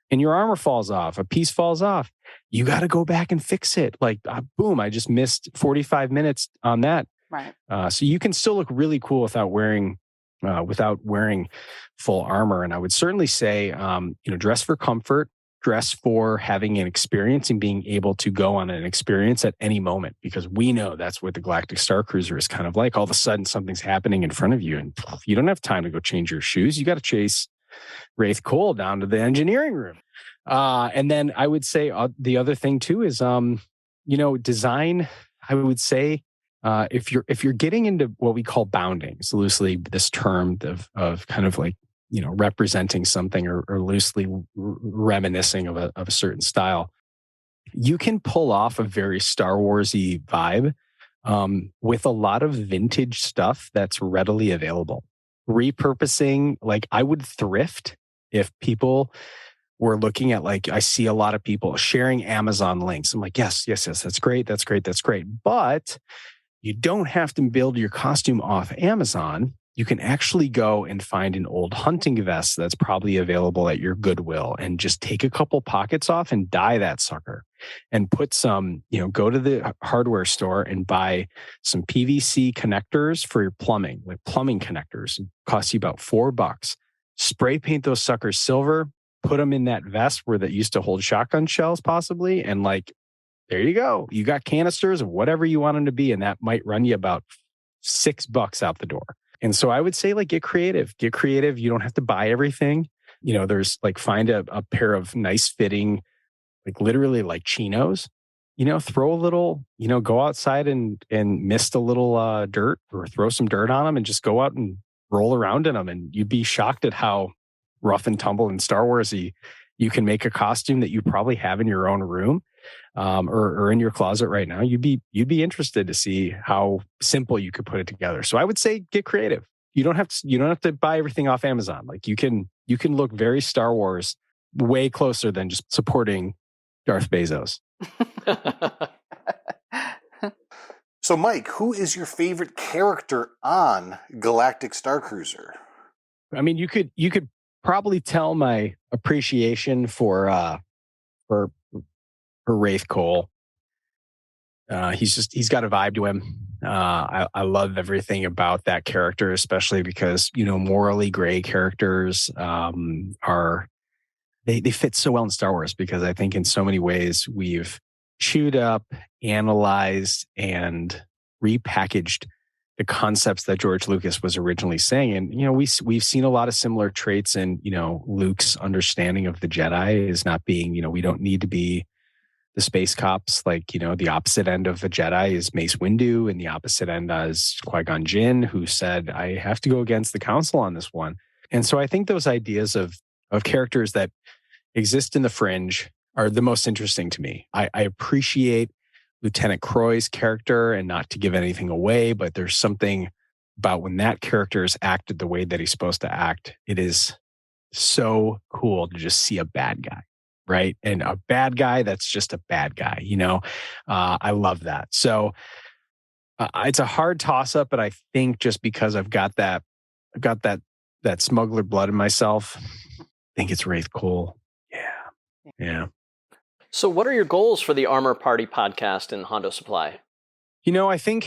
Speaker 4: And your armor falls off, a piece falls off. You got to go back and fix it. Like, boom, I just missed 45 minutes on that.
Speaker 2: Right.
Speaker 4: So you can still look really cool without wearing full armor. And I would certainly say, dress for comfort, dress for having an experience and being able to go on an experience at any moment, because we know that's what the Galactic Starcruiser is kind of like. All of a sudden, something's happening in front of you, and you don't have time to go change your shoes. You got to chase Wraith Cole down to the engineering room. And then I would say the other thing too is, design. I would say if you're getting into what we call bounding, so loosely this term of kind of like, representing something or loosely reminiscing of a certain style, you can pull off a very Star Wars-y vibe with a lot of vintage stuff that's readily available. Repurposing, like I would thrift if people were looking at, like, I see a lot of people sharing Amazon links. I'm like, yes, that's great. But you don't have to build your costume off Amazon. You can actually go and find an old hunting vest that's probably available at your Goodwill, and just take a couple pockets off and dye that sucker, and put some, go to the hardware store and buy some PVC connectors for your plumbing, like plumbing connectors. It costs you about $4. Spray paint those suckers silver, put them in that vest where that used to hold shotgun shells possibly. And like, there you go. You got canisters of whatever you want them to be. And that might run you about $6 out the door. And so I would say, like, get creative. You don't have to buy everything. There's like, find a pair of nice fitting, like literally like chinos, throw a little, go outside and mist a little dirt, or throw some dirt on them and just go out and roll around in them. And you'd be shocked at how rough and tumble and Star Wars-y you can make a costume that you probably have in your own room. Or in your closet right now. You'd be interested to see how simple you could put it together. So I would say, get creative. You don't have to buy everything off Amazon. Like, you can look very Star Wars, way closer than just supporting Darth Bezos.
Speaker 3: So, Mike, who is your favorite character on Galactic Starcruiser?
Speaker 4: I mean, you could probably tell my appreciation for Wraith Cole. He's got a vibe to him. I love everything about that character, especially because, morally gray characters they fit so well in Star Wars, because I think in so many ways we've chewed up, analyzed, and repackaged the concepts that George Lucas was originally saying. And, we've seen a lot of similar traits in, Luke's understanding of the Jedi is not being, we don't need to be the space cops. Like, the opposite end of the Jedi is Mace Windu, and the opposite end is Qui-Gon Jinn, who said, I have to go against the council on this one. And so I think those ideas of characters that exist in the fringe are the most interesting to me. I appreciate Lieutenant Croy's character, and not to give anything away, but there's something about when that character is acted the way that he's supposed to act. It is so cool to just see a bad guy. Right. And a bad guy that's just a bad guy, I love that. So it's a hard toss up, but I think just because I've got that smuggler blood in myself, I think it's Wraith Cole. Yeah.
Speaker 1: So what are your goals for the Armor Party podcast and Hondo Supply?
Speaker 4: I think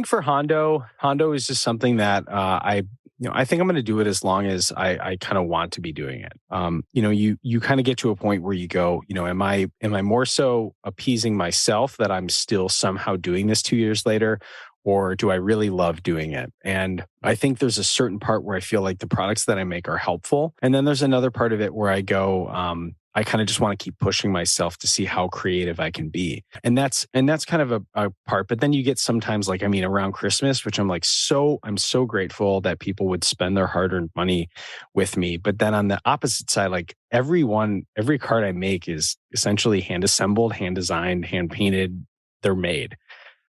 Speaker 4: for Hondo is just something that I think I'm going to do it as long as I kind of want to be doing it. You kind of get to a point where you go, am I more so appeasing myself that I'm still somehow doing this 2 years later, or do I really love doing it? And I think there's a certain part where I feel like the products that I make are helpful, and then there's another part of it where I go, I kind of just want to keep pushing myself to see how creative I can be. And that's kind of a part. But then you get sometimes around Christmas, which I'm so grateful that people would spend their hard-earned money with me. But then on the opposite side, like every card I make is essentially hand assembled, hand designed, hand painted. They're made.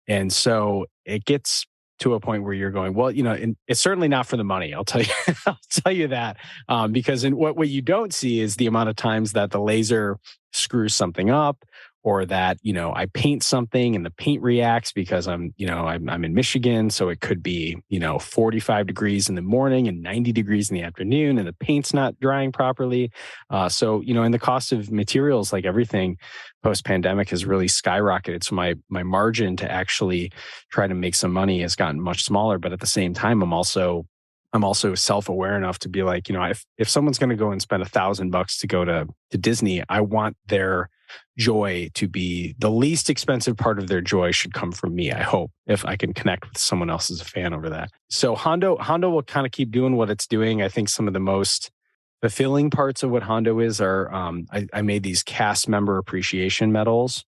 Speaker 4: And so it gets to a point where you're going, well, and it's certainly not for the money. I'll tell you, I'll tell you that, because what you don't see is the amount of times that the laser screws something up, or that I paint something and the paint reacts because I'm in Michigan, so it could be 45 degrees in the morning and 90 degrees in the afternoon, and the paint's not drying properly. And the cost of materials, like everything post pandemic, has really skyrocketed. So my margin to actually try to make some money has gotten much smaller. But at the same time, I'm also self-aware enough to be like, if someone's going to go and spend $1,000 to go to Disney, I want their joy to be the least expensive part of their joy should come from me. I hope, if I can connect with someone else as a fan over that. So Hondo will kind of keep doing what it's doing. I think some of the most fulfilling parts of what Hondo is are, I made these cast member appreciation medals,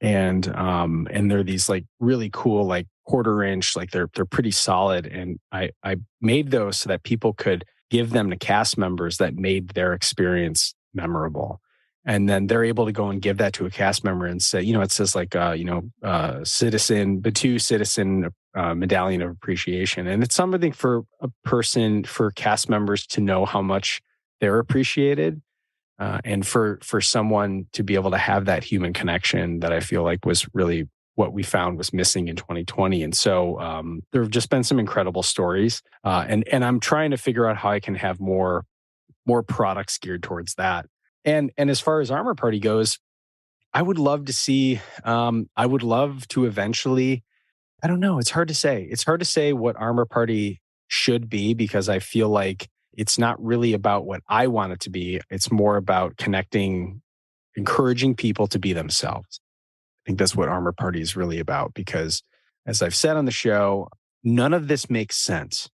Speaker 4: and they're these like really cool, like 1/4 inch, like they're pretty solid. And I made those so that people could give them to cast members that made their experience memorable. And then they're able to go and give that to a cast member and say, it says like, Batuu Citizen Medallion of Appreciation. And it's something for for cast members to know how much they're appreciated. And for someone to be able to have that human connection that I feel like was really what we found was missing in 2020. And so there have just been some incredible stories. And I'm trying to figure out how I can have more products geared towards that. And as far as Armor Party goes, I would love to see, I would love to eventually, I don't know, it's hard to say. It's hard to say what Armor Party should be, because I feel like it's not really about what I want it to be. It's more about connecting, encouraging people to be themselves. I think that's what Armor Party is really about, because as I've said on the show, none of this makes sense.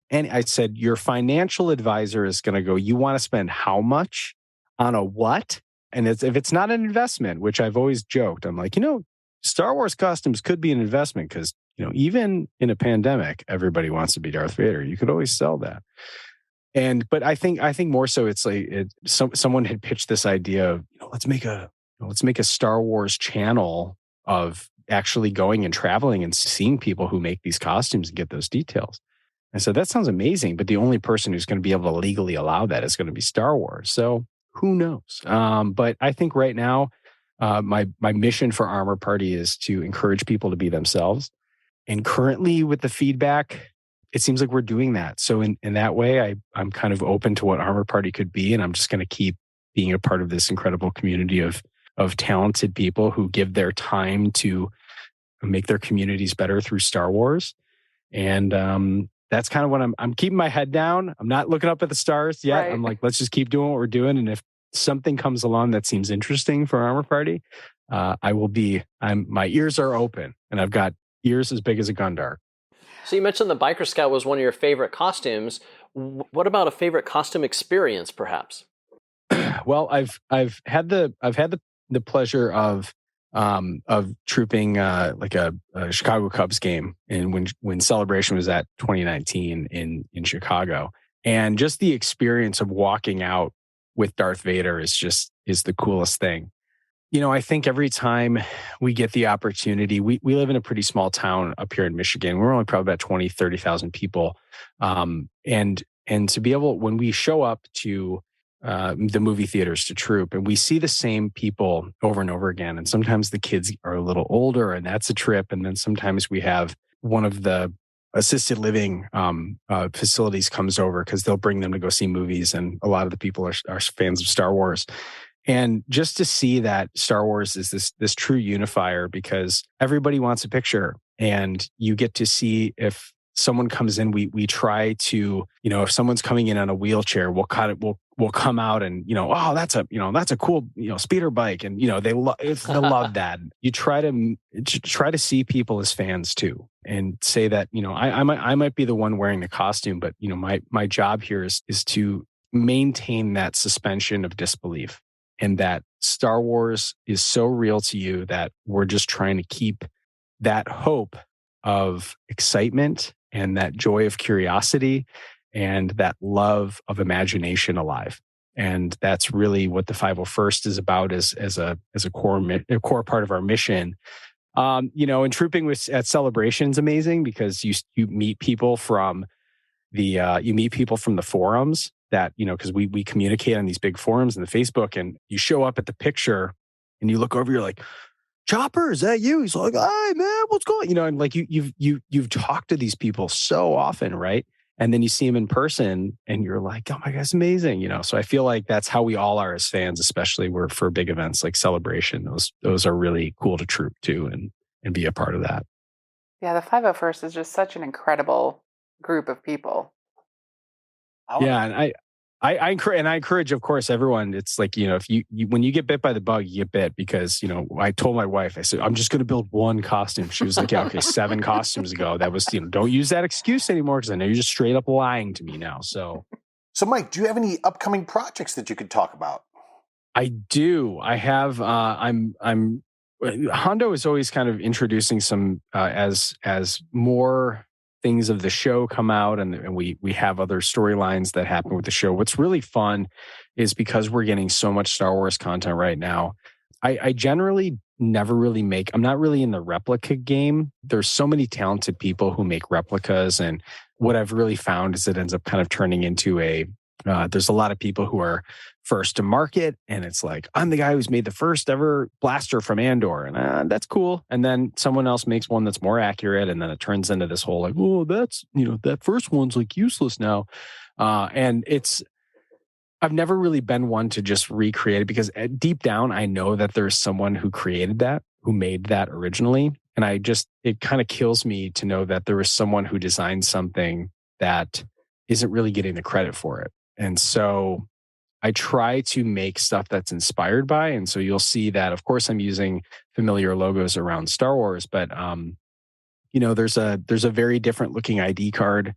Speaker 4: And I said, your financial advisor is going to go, you want to spend how much on a what? And if it's not an investment, which I've always joked, I'm like, Star Wars costumes could be an investment, because, even in a pandemic, everybody wants to be Darth Vader. You could always sell that. But I think more so, it's like someone had pitched this idea of, let's make a Star Wars channel of actually going and traveling and seeing people who make these costumes and get those details. And so that sounds amazing, but the only person who's going to be able to legally allow that is going to be Star Wars. So who knows? But I think right now, my mission for Armor Party is to encourage people to be themselves. And currently, with the feedback, it seems like we're doing that. So in that way, I'm kind of open to what Armor Party could be, and I'm just going to keep being a part of this incredible community of talented people who give their time to make their communities better through Star Wars. And that's kind of what I'm keeping my head down. I'm not looking up at the stars yet. Right. I'm like, let's just keep doing what we're doing. And if something comes along that seems interesting for Armor Party, my ears are open, and I've got ears as big as a Gundar.
Speaker 1: So you mentioned the Biker Scout was one of your favorite costumes. What about a favorite costume experience, perhaps?
Speaker 4: Well, I've had the pleasure of trooping like a Chicago Cubs game, and when Celebration was at 2019 in Chicago, and just the experience of walking out with Darth Vader is the coolest thing. I think every time we get the opportunity, we live in a pretty small town up here in Michigan. We're only probably about 20, 30,000 people. And to be able, when we show up to the movie theaters to troop, and we see the same people over and over again, and sometimes the kids are a little older, and that's a trip. And then sometimes we have one of the assisted living facilities comes over, because they'll bring them to go see movies. And a lot of the people are fans of Star Wars. And just to see that Star Wars is this true unifier, because everybody wants a picture, and you get to see if someone comes in, we try to, if someone's coming in on a wheelchair, we'll come out and, oh, that's a cool, speeder bike. And, they love that. You try to see people as fans too, and say that, I might be the one wearing the costume, but, my job here is to maintain that suspension of disbelief, and that Star Wars is so real to you that we're just trying to keep that hope of excitement and that joy of curiosity and that love of imagination alive. And that's really what the 501st is about, as a core part of our mission. And trooping at Celebration's amazing, because you meet people from the forums that, because we communicate on these big forums in the Facebook, and you show up at the picture and you look over, you're like, Chopper, is that you? He's like, hey man, what's going on? And like you've talked to these people so often, right? And then you see them in person and you're like, oh my God, it's amazing. So I feel like that's how we all are as fans, especially for big events like Celebration. Those are really cool to troop to and be a part of that.
Speaker 2: Yeah, the 501st is just such an incredible group of people.
Speaker 4: Yeah, and I encourage, of course, everyone. It's like, if you when you get bit by the bug, you get bit, because, I told my wife, I said, I'm just going to build one costume. She was like, yeah, okay, 7 costumes ago. That was, don't use that excuse anymore, because I know you're just straight up lying to me now. So
Speaker 3: Mike, do you have any upcoming projects that you could talk about?
Speaker 4: I do. I have. I'm. Hondo is always kind of introducing some as more things of the show come out, and we have other storylines that happen with the show. What's really fun is, because we're getting so much Star Wars content right now, I generally never really I'm not really in the replica game. There's so many talented people who make replicas, and what I've really found is it ends up kind of turning into there's a lot of people who are first to market, and it's like, I'm the guy who's made the first ever blaster from Andor, and that's cool. And then someone else makes one that's more accurate, and then it turns into this whole like, oh, that's, that first one's like useless now. And I've never really been one to just recreate it, because deep down, I know that there's someone who created that, who made that originally. And it kind of kills me to know that there was someone who designed something that isn't really getting the credit for it. And so I try to make stuff that's inspired by. And so you'll see that, of course, I'm using familiar logos around Star Wars, but there's a very different looking ID card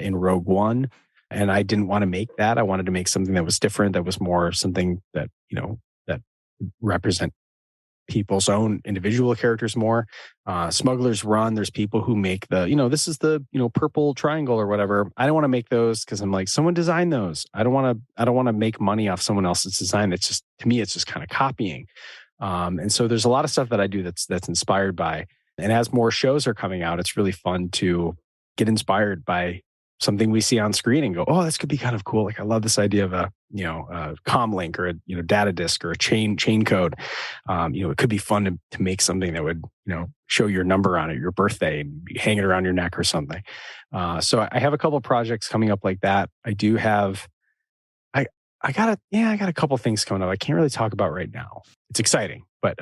Speaker 4: in Rogue One, and I didn't want to make that. I wanted to make something that was different, that was more something that that represent people's own individual characters more. Smuggler's Run, there's people who make this is the purple triangle or whatever. I don't want to make those, because I'm like, someone designed those. I don't want to make money off someone else's design. That's just, to me, it's just kind of copying. And so there's a lot of stuff that I do that's inspired by. And as more shows are coming out, it's really fun to get inspired by something we see on screen and go, oh, this could be kind of cool. Like, I love this idea of a comm link, or a data disk, or a chain code. It could be fun to make something that would show your number on it, your birthday, and hang it around your neck or something. So I have a couple of projects coming up like that. I do have. I got a couple things coming up. I can't really talk about right now. It's exciting, but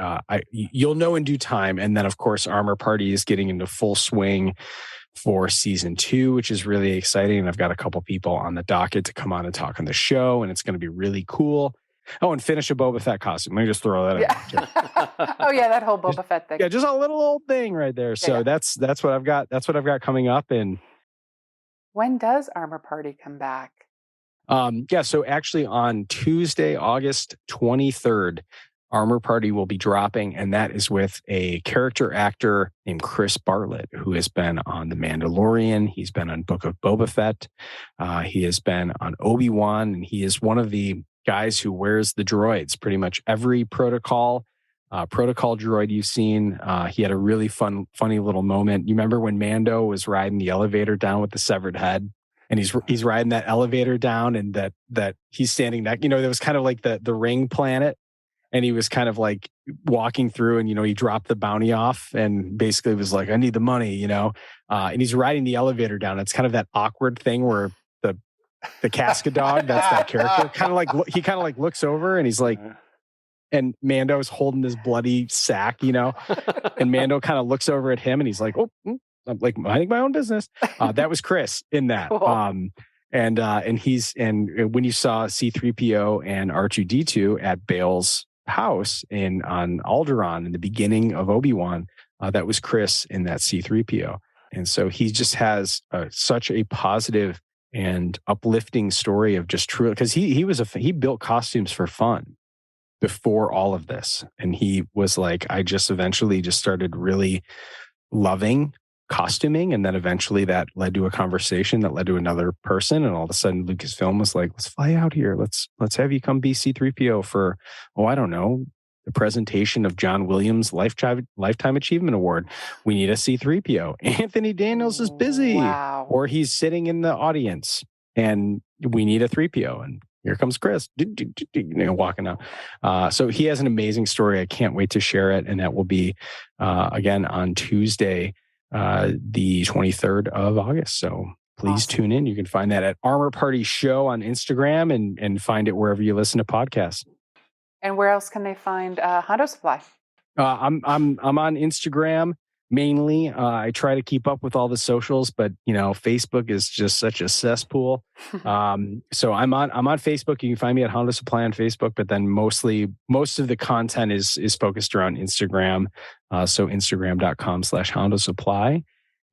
Speaker 4: you'll know in due time. And then, of course, Armor Party is getting into full swing for season 2, which is really exciting. And I've got a couple people on the docket to come on and talk on the show, and it's going to be really cool. Oh, and finish a Boba Fett costume. Let me just throw that out.
Speaker 2: Oh yeah, that whole Boba Fett thing.
Speaker 4: Yeah, just a little old thing right there. So that's what I've got. That's what I've got coming up. And
Speaker 2: when does Armor Party come back?
Speaker 4: So actually on Tuesday, August 23rd, Armor Party will be dropping, and that is with a character actor named Chris Bartlett, who has been on The Mandalorian. He's been on Book of Boba Fett. He has been on Obi-Wan, and he is one of the guys who wears the droids. Pretty much every protocol droid you've seen. He had a really funny little moment. You remember when Mando was riding the elevator down with the severed head? And he's riding that elevator down, and that he's standing next. There was kind of like the ring planet, and he was kind of like walking through, and he dropped the bounty off, and basically was like, "I need the money," and he's riding the elevator down. It's kind of that awkward thing where the Casca dog, that's that character, kind of like looks over, and he's like, and Mando's holding this bloody sack, and Mando kind of looks over at him, and he's like, "Oh." I'm like minding my own business. That was Chris in that.
Speaker 2: Cool.
Speaker 4: And when you saw C-3PO and R2-D2 at Bale's house on Alderaan in the beginning of Obi-Wan, that was Chris in that C-3PO. And so he just has such a positive and uplifting story of just true, because he built costumes for fun before all of this. And he was like, I just eventually just started really loving costuming. And then eventually that led to a conversation that led to another person. And all of a sudden Lucasfilm was like, let's fly out here. Let's have you come be C-3PO for, I don't know, the presentation of John Williams' Lifetime Achievement Award. We need a C-3PO. Anthony Daniels is busy.
Speaker 2: Wow.
Speaker 4: Or he's sitting in the audience and we need a 3PO. And here comes Chris, walking out. So he has an amazing story. I can't wait to share it. And that will be, again, on Tuesday, the 23rd of August. So please tune in. You can find that at Armor Party Show on Instagram and find it wherever you listen to podcasts.
Speaker 2: And where else can they find Hondo Supply?
Speaker 4: I'm on Instagram mainly. I try to keep up with all the socials, but Facebook is just such a cesspool. So I'm on Facebook. You can find me at Hondo Supply on Facebook, but then most of the content is focused around Instagram. So Instagram.com/Hondo Supply.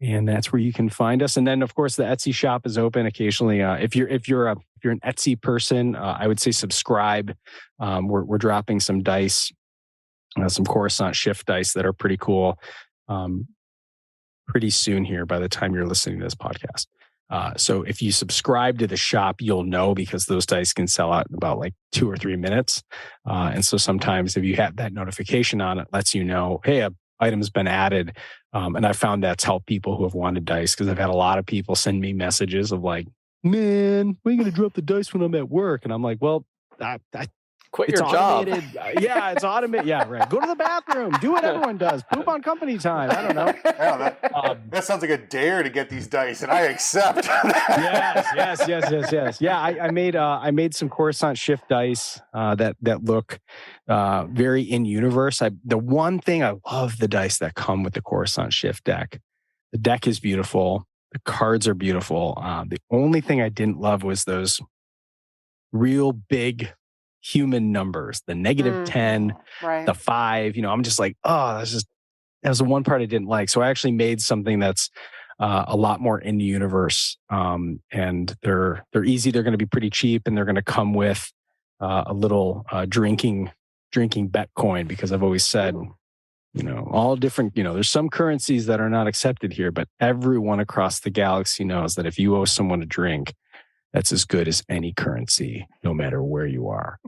Speaker 4: And that's where you can find us. And then, of course, the Etsy shop is open occasionally. If you're an Etsy person, I would say subscribe. We're dropping some dice, some Coruscant shift dice that are pretty cool. Pretty soon here, by the time you're listening to this podcast. So if you subscribe to the shop, you'll know, because those dice can sell out in about like 2 or 3 minutes. And so sometimes if you have that notification on, it lets you know, hey, a item's been added. And I found that's helped people who have wanted dice, because I've had a lot of people send me messages of like, man, when are you going to drop the dice when I'm at work? And I'm like, well,
Speaker 1: Quit
Speaker 4: it's
Speaker 1: your job.
Speaker 4: automated. Yeah, it's automated. Yeah, right. Go to the bathroom. Do what everyone does. Poop on company time. I don't know.
Speaker 3: Yeah, that sounds like a dare to get these dice, and I accept.
Speaker 4: Yes. Yeah, I made some Coruscant shift dice that look very in universe. The one thing I love, the dice that come with the Coruscant shift deck. The deck is beautiful. The cards are beautiful. The only thing I didn't love was those real big human numbers, the -10,
Speaker 2: right.
Speaker 4: the 5. I'm just like, that was the one part I didn't like. So I actually made something that's a lot more in the universe, and they're easy. They're going to be pretty cheap, and they're going to come with a little drinking bet coin, because I've always said, all different. There's some currencies that are not accepted here, but everyone across the galaxy knows that if you owe someone a drink, that's as good as any currency, no matter where you are.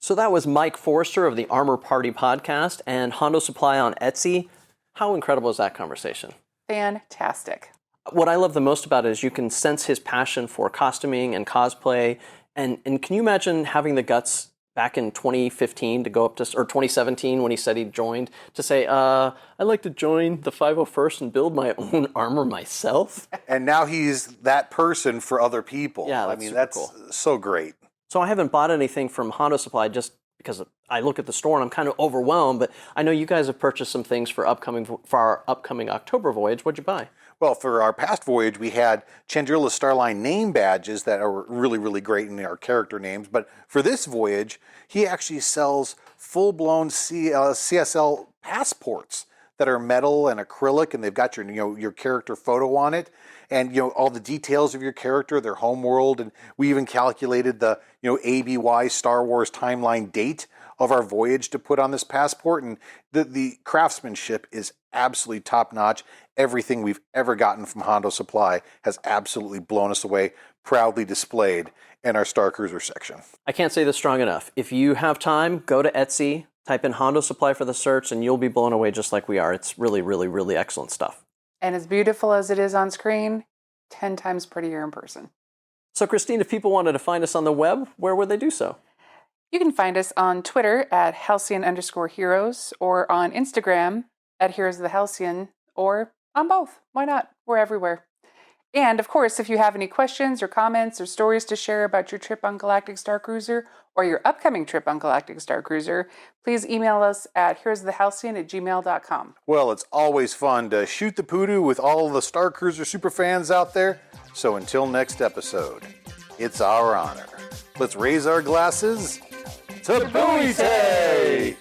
Speaker 1: So that was Mike Forrester of the Armor Party podcast and Hondo Supply on Etsy. How incredible is that conversation?
Speaker 2: Fantastic.
Speaker 1: What I love the most about it is you can sense his passion for costuming and cosplay. And can you imagine having the guts back in 2015 to go up to, or 2017 when he said he joined, to say, I'd like to join the 501st and build my own armor myself?
Speaker 3: And now he's that person for other people.
Speaker 1: Yeah,
Speaker 3: that's
Speaker 1: cool.
Speaker 3: So great.
Speaker 1: So I haven't bought anything from Hondo Supply just because I look at the store and I'm kind of overwhelmed, but I know you guys have purchased some things for our upcoming October voyage. What'd you buy?
Speaker 3: Well, for our past voyage, we had Chandrila Starline name badges that are really, really great in our character names. But for this voyage, he actually sells full-blown CSL passports that are metal and acrylic, and they've got your character photo on it, and all the details of your character, their home world, and we even calculated the ABY Star Wars timeline date of our voyage to put on this passport, and the craftsmanship is absolutely top-notch. Everything we've ever gotten from Hondo Supply has absolutely blown us away, proudly displayed in our Starcruiser section.
Speaker 1: I can't say this strong enough. If you have time, go to Etsy, type in Hondo Supply for the search, and you'll be blown away just like we are. It's really, really, really excellent stuff.
Speaker 2: And as beautiful as it is on screen, 10 times prettier in person.
Speaker 1: So, Christine, if people wanted to find us on the web, where would they do so?
Speaker 2: You can find us on Twitter at Halcyon_heroes, or on Instagram at Heroes of the Halcyon, or on both. Why not? We're everywhere. And of course, if you have any questions or comments or stories to share about your trip on Galactic Starcruiser or your upcoming trip on Galactic Starcruiser, please email us at here'sthehalcyon@gmail.com.
Speaker 3: Well, it's always fun to shoot the poodoo with all the Starcruiser superfans out there. So until next episode, it's our honor. Let's raise our glasses to Buoy!